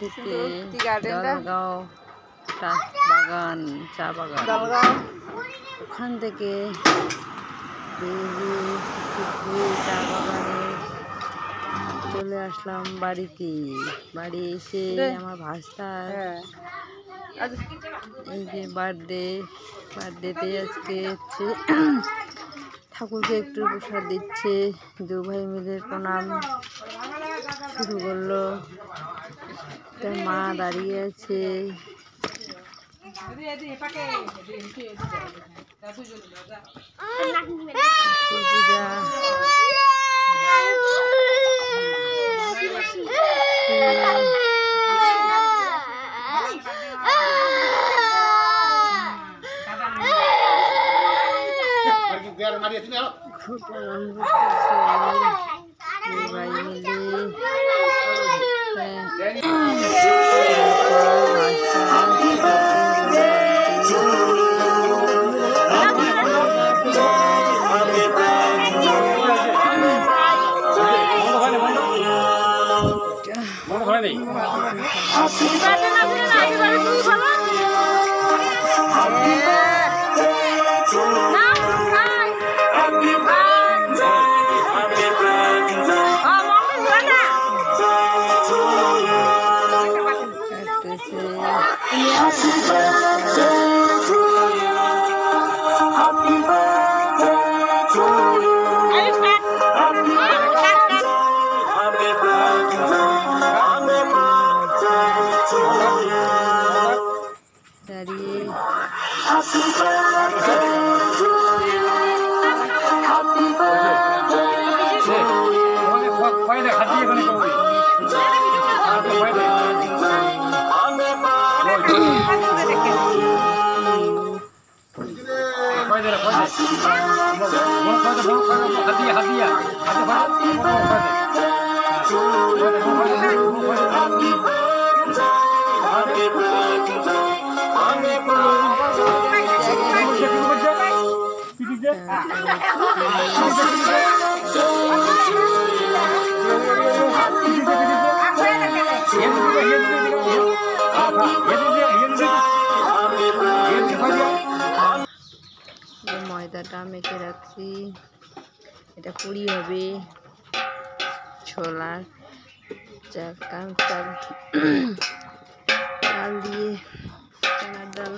থেকে দলগাঁও বাগান, চা বাগান, ওখান থেকে চা বাগানে চলে আসলাম বাড়িতে। বাড়ি এসে আমার ভাস্তার এই যে বার্থডেতে আজকে হচ্ছে ঠাকুরকে একটু প্রসাদ দিচ্ছে। দু ভাই মিলে প্রণাম শুরু করলো। তার মা দাঁড়িয়ে আছে। খুব আনন্দ করছে ভাই মিলে। ময়দাটা মেখে রাখছি, এটা পুরি হবে। ছোলার চাল দিয়ে চানার ডাল।